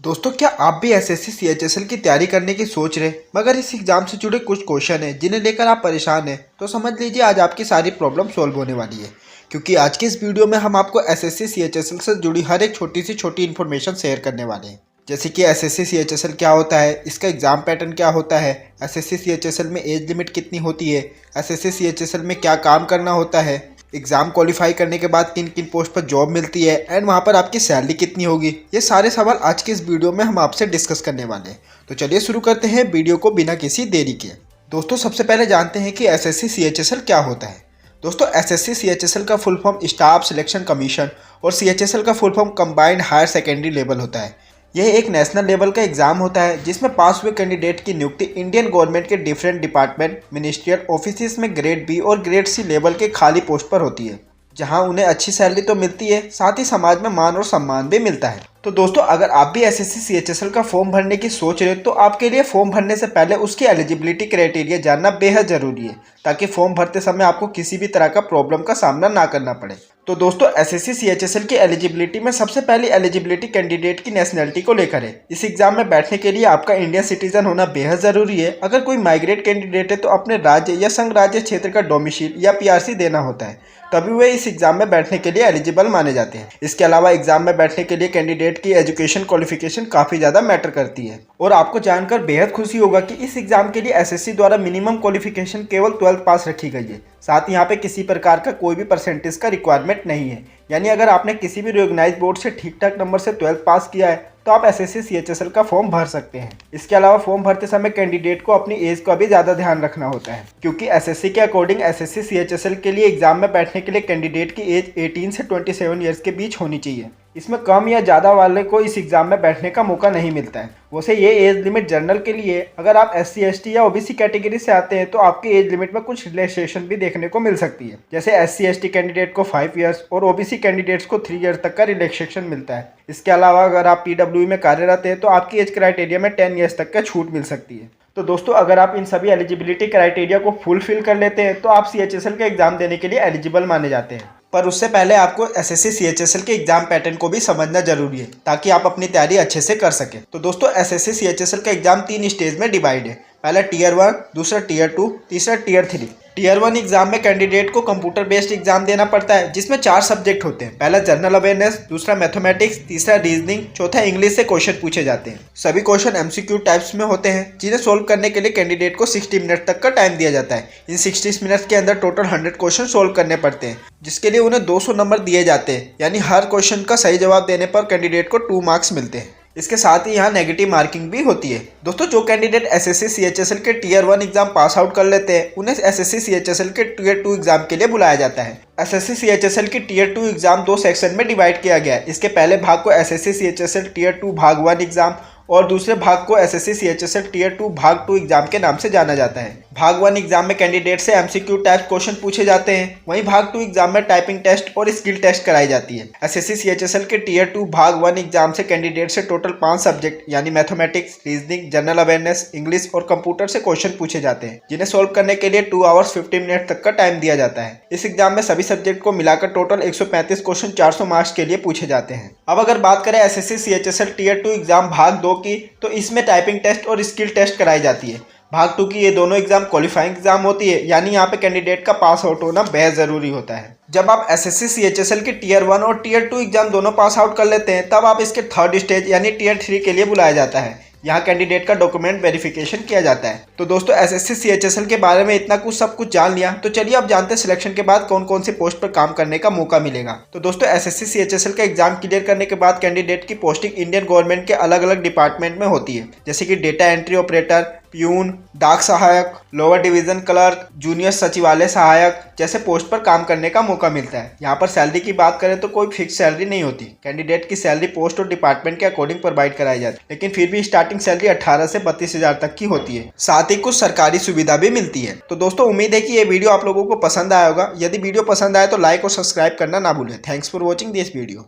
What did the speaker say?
दोस्तों, क्या आप भी एसएससी सीएचएसएल की तैयारी करने की सोच रहे मगर इस एग्जाम से जुड़े कुछ क्वेश्चन हैं जिन्हें लेकर आप परेशान हैं? तो समझ लीजिए आज आपकी सारी प्रॉब्लम सॉल्व होने वाली है, क्योंकि आज के इस वीडियो में हम आपको एसएससी सीएचएसएल से जुड़ी हर एक छोटी से छोटी इन्फॉर्मेशन शेयर करने वाले हैं। जैसे कि एसएससी सीएचएसएल क्या होता है, इसका एग्जाम पैटर्न क्या होता है, एसएससी सीएचएसएल में एज लिमिट कितनी होती है, एसएससी सीएचएसएल में क्या काम करना होता है, एग्ज़ाम क्वालिफाई करने के बाद किन किन पोस्ट पर जॉब मिलती है एंड वहाँ पर आपकी सैलरी कितनी होगी। ये सारे सवाल आज के इस वीडियो में हम आपसे डिस्कस करने वाले हैं। तो चलिए शुरू करते हैं वीडियो को बिना किसी देरी के। दोस्तों, सबसे पहले जानते हैं कि एसएससी सीएचएसएल क्या होता है। दोस्तों, एसएससी सीएचएसएल का full form staff selection commission और सीएचएसएल का full form combined higher secondary level होता है। यह एक नेशनल लेवल का एग्जाम होता है जिसमें पास हुए कैंडिडेट की नियुक्ति इंडियन गवर्नमेंट के डिफरेंट डिपार्टमेंट मिनिस्ट्रियल ऑफिस में ग्रेड बी और ग्रेड सी लेवल के खाली पोस्ट पर होती है, जहां उन्हें अच्छी सैलरी तो मिलती है, साथ ही समाज में मान और सम्मान भी मिलता है। तो दोस्तों, अगर आप भी एसएससी सीएचएसएल का फॉर्म भरने की सोच रहे हो तो आपके लिए फॉर्म भरने से पहले उसकी एलिजिबिलिटी क्राइटेरिया जानना बेहद ज़रूरी है, ताकि फॉर्म भरते समय आपको किसी भी तरह का प्रॉब्लम का सामना ना करना पड़े। तो दोस्तों, एसएससी सीएचएसएल की एलिजिबिलिटी में सबसे पहली एलिजिबिलिटी कैंडिडेट की नेशनलिटी को लेकर है। इस एग्जाम में बैठने के लिए आपका इंडियन सिटीजन होना बेहद ज़रूरी है। अगर कोई माइग्रेट कैंडिडेट है तो अपने राज्य या संघ राज्य क्षेत्र का डोमिसाइल या पीआरसी देना होता है, तभी वे इस एग्जाम में बैठने के लिए एलिजिबल माने जाते हैं। इसके अलावा एग्जाम में बैठने के लिए कैंडिडेट की एजुकेशन क्वालिफिकेशन काफ़ी ज़्यादा मैटर करती है। और आपको जानकर बेहद खुशी होगा कि इस एग्जाम के लिए एसएससी द्वारा मिनिमम क्वालिफिकेशन केवल 12th पास रखी गई है। साथ ही यहाँ पे किसी प्रकार का कोई भी परसेंटेज का रिक्वायरमेंट नहीं है, यानी अगर आपने किसी भी रिकॉग्नाइज्ड बोर्ड से ठीक ठाक नंबर से 12th पास किया है तो आप एसएससी सीएचएसएल का फॉर्म भर सकते हैं। इसके अलावा फॉर्म भरते समय कैंडिडेट को अपनी एज का भी ज़्यादा ध्यान रखना होता है, क्योंकि एसएससी के अकॉर्डिंग एसएससी सीएचएसएल के लिए एग्जाम में बैठने के लिए कैंडिडेट की एज 18 से 27 ईयर्स के बीच होनी चाहिए। इसमें कम या ज़्यादा वाले को इस एग्ज़ाम में बैठने का मौका नहीं मिलता है। वैसे ये एज लिमिट जनरल के लिए, अगर आप SC ST या OBC कैटेगरी से आते हैं तो आपकी एज लिमिट में कुछ रिलैक्सेशन भी देखने को मिल सकती है। जैसे SC ST कैंडिडेट को 5 ईयर्स और OBC कैंडिडेट्स को 3 ईयर्स तक का रिलैक्सेशन मिलता है। इसके अलावा अगर आप PWE में कार्यरत हैं तो आपकी एज क्राइटेरिया में 10 ईयर्स तक का छूट मिल सकती है। तो दोस्तों, अगर आप इन सभी एलिजिबिलिटी क्राइटेरिया को फुलफिल कर लेते हैं तो आप CHSL के एग्जाम देने के लिए एलिजिबल माने जाते हैं। पर उससे पहले आपको एसएससी सीएचएसएल के एग्जाम पैटर्न को भी समझना जरूरी है, ताकि आप अपनी तैयारी अच्छे से कर सकें। तो दोस्तों, एसएससी सीएचएसएल का एग्जाम 3 स्टेज में डिवाइड है। पहला Tier 1, दूसरा Tier 2, तीसरा Tier 3। Tier 1 एग्जाम में कैंडिडेट को कंप्यूटर बेस्ड एग्जाम देना पड़ता है, जिसमें 4 सब्जेक्ट होते हैं। पहला जनरल अवेयरनेस, दूसरा मैथमेटिक्स, तीसरा रीजनिंग, चौथा इंग्लिश से क्वेश्चन पूछे जाते हैं। सभी क्वेश्चन एमसीक्यू टाइप्स में होते हैं, जिन्हें सोल्व करने के लिए कैंडिडेट को 60 मिनट तक का टाइम दिया जाता है। इन 60 मिनट के अंदर टोटल 100 क्वेश्चन सोल्व करने पड़ते हैं, जिसके लिए उन्हें 200 नंबर दिए जाते हैं, यानी हर क्वेश्चन का सही जवाब देने पर कैंडिडेट को 2 मार्क्स मिलते हैं। इसके साथ ही यहाँ नेगेटिव मार्किंग भी होती है। दोस्तों, जो कैंडिडेट एसएससी सीएचएसएल के Tier 1 एग्जाम पास आउट कर लेते हैं उन्हें एसएससी सीएचएसएल के Tier 2 एग्जाम के लिए बुलाया जाता है। एसएससी सीएचएसएल की Tier 2 एग्जाम 2 सेक्शन में डिवाइड किया गया है। इसके पहले भाग को एसएससी सीएचएसएल Tier 2 भाग 1 एग्जाम और दूसरे भाग को एसएससी सीएचएसएल Tier 2 भाग 2 एग्जाम के नाम से जाना जाता है। भाग 1 एग्जाम में कैंडिडेट से एमसीक्यू टाइप क्वेश्चन पूछे जाते हैं, वहीं भाग 2 एग्जाम में टाइपिंग टेस्ट और स्किल टेस्ट कराई जाती है। एसएससी सीएचएसएल के Tier 2 भाग 1 एग्जाम से कैंडिडेट से टोटल 5 सब्जेक्ट यानी mathematics, reasoning, general awareness, English और कंप्यूटर से क्वेश्चन पूछे जाते हैं, जिन्हें सोल्व करने के लिए 2 आवर्स 50 मिनट तक का टाइम दिया जाता है। इस एग्जाम में सभी सब्जेक्ट को मिलाकर टोटल 135 क्वेश्चन 400 मार्क्स के लिए पूछे जाते हैं। अब अगर बात करें एसएससी सीएचएसएल Tier 2 एग्जाम भाग 2 की, तो इसमें टाइपिंग टेस्ट और स्किल टेस्ट कराई जाती है। भाग 2 की ये दोनों एग्जाम क्वालिफाइंग एग्जाम होती है, यानी यहाँ पे कैंडिडेट का पास आउट होना बेहद ज़रूरी होता है। जब आप एसएससी सीएचएसएल की Tier 1 और Tier 2 एग्जाम दोनों पास आउट कर लेते हैं, तब आप इसके 3rd स्टेज यानी Tier 3 के लिए बुलाया जाता है। यहाँ कैंडिडेट का डॉक्यूमेंट वेरिफिकेशन किया जाता है। तो दोस्तों, एसएससी सीएचएसएल के बारे में इतना कुछ सब कुछ जान लिया, तो चलिए अब जानते हैं सिलेक्शन के बाद कौन कौन सी पोस्ट पर काम करने का मौका मिलेगा। तो दोस्तों, एसएससी सीएचएसएल का एग्जाम क्लियर करने के बाद कैंडिडेट की पोस्टिंग इंडियन गवर्नमेंट के अलग अलग डिपार्टमेंट में होती है, जैसे कि डेटा एंट्री ऑपरेटर, प्यून, डाक सहायक, लोअर डिवीजन क्लर्क, जूनियर सचिवालय सहायक जैसे पोस्ट पर काम करने का मौका मिलता है। यहाँ पर सैलरी की बात करें तो कोई फिक्स सैलरी नहीं होती। कैंडिडेट की सैलरी पोस्ट और डिपार्टमेंट के अकॉर्डिंग प्रोवाइड कराई जाती है, लेकिन फिर भी स्टार्टिंग सैलरी 18 से 32,000 तक की होती है। साथ ही कुछ सरकारी सुविधा भी मिलती है। तो दोस्तों, उम्मीद है कि ये वीडियो आप लोगों को पसंद आया होगा। यदि वीडियो पसंद आए तो लाइक और सब्सक्राइब करना ना भूलें। Thanks for watching this video.